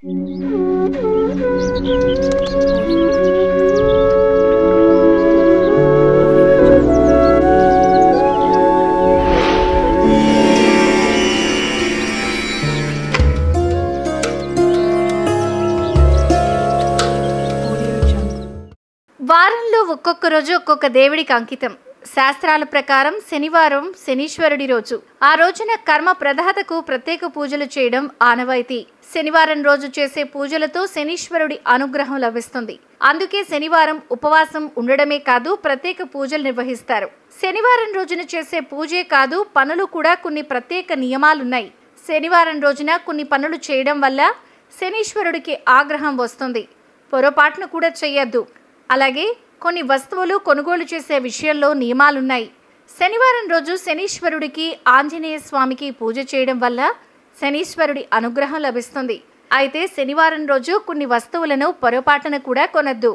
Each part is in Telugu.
వారంలో ఒక్కొక్క రోజు ఒక్కొక్క దేవుడికి అంకితం. శాస్త్రాల ప్రకారం శనివారం శనీశ్వరుడి రోజు. ఆ రోజున కర్మ ప్రదాతకు ప్రత్యేక పూజలు చేయడం ఆనవాయితీ. శనివారం రోజు చేసే పూజలతో శనీశ్వరుడి అనుగ్రహం లభిస్తుంది. అందుకే శనివారం ఉపవాసం ఉండడమే కాదు, ప్రత్యేక పూజలు నిర్వహిస్తారు. శనివారం రోజున చేసే పూజే కాదు, పనులు కూడా కొన్ని ప్రత్యేక నియమాలున్నాయి. శనివారం రోజున కొన్ని పనులు చేయడం వల్ల శనీశ్వరుడికి ఆగ్రహం వస్తుంది. పొరపాటును కూడా చెయ్యొద్దు. అలాగే కొన్ని వస్తువులు కొనుగోలు చేసే విషయంలో నియమాలున్నాయి. శనివారం రోజు శనీశ్వరుడికి ఆంజనేయ స్వామికి పూజ చేయడం వల్ల శనీశ్వరుడి అనుగ్రహం లభిస్తుంది. అయితే శనివారం రోజు కొన్ని వస్తువులను పొరపాటున కూడా కొనొద్దు.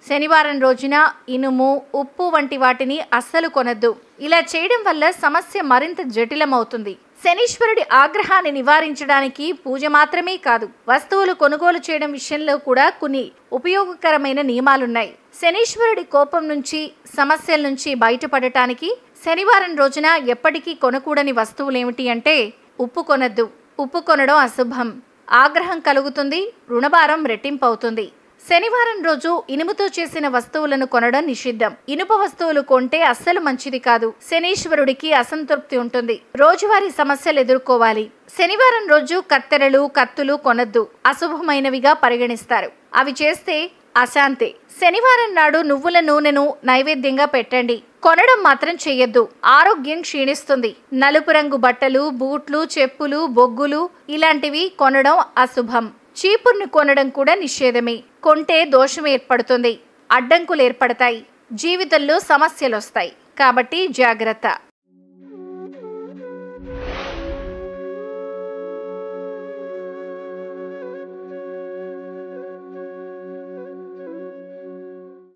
శనివారం రోజున ఇనుము, ఉప్పు వంటి వాటిని అస్సలు కొనొద్దు. ఇలా చేయడం వల్ల సమస్య మరింత జటిలమవుతుంది. శనీశ్వరుడి ఆగ్రహాన్ని నివారించడానికి పూజ మాత్రమే కాదు, వస్తువులు కొనుగోలు చేయడం విషయంలో కూడా కొన్ని ఉపయోగకరమైన నియమాలున్నాయి. శనీశ్వరుడి కోపం నుంచి, సమస్యల నుంచి బయటపడటానికి శనివారం రోజున ఎప్పటికీ కొనకూడని వస్తువులేమిటి అంటే ఉప్పు కొనొద్దు. ఉప్పు కొనడం అశుభం, ఆగ్రహం కలుగుతుంది, రుణభారం రెట్టింపవుతుంది. శనివారం రోజు ఇనుముతో చేసిన వస్తువులను కొనడం నిషిద్ధం. ఇనుప వస్తువులు కొంటే అస్సలు మంచిది కాదు. శనీశ్వరుడికి అసంతృప్తి ఉంటుంది, రోజువారీ సమస్యలు ఎదుర్కోవాలి. శనివారం రోజు కత్తెరలు, కత్తులు కొనొద్దు, అశుభమైనవిగా పరిగణిస్తారు. అవి చేస్తే అశాంతి. శనివారం నాడు నువ్వుల నూనెను నైవేద్యంగా పెట్టండి. కొనడం మాత్రం చెయ్యొద్దు, ఆరోగ్యం క్షీణిస్తుంది. నలుపు రంగు బట్టలు, బూట్లు, చెప్పులు, బొగ్గులు ఇలాంటివి కొనడం అశుభం. చీపుర్ను కొనడం కూడా నిషేధమే. కొంటే దోషం ఏర్పడుతుంది, అడ్డంకులు ఏర్పడతాయి, జీవితంలో సమస్యలు వస్తాయి. కాబట్టి జాగ్రత్త.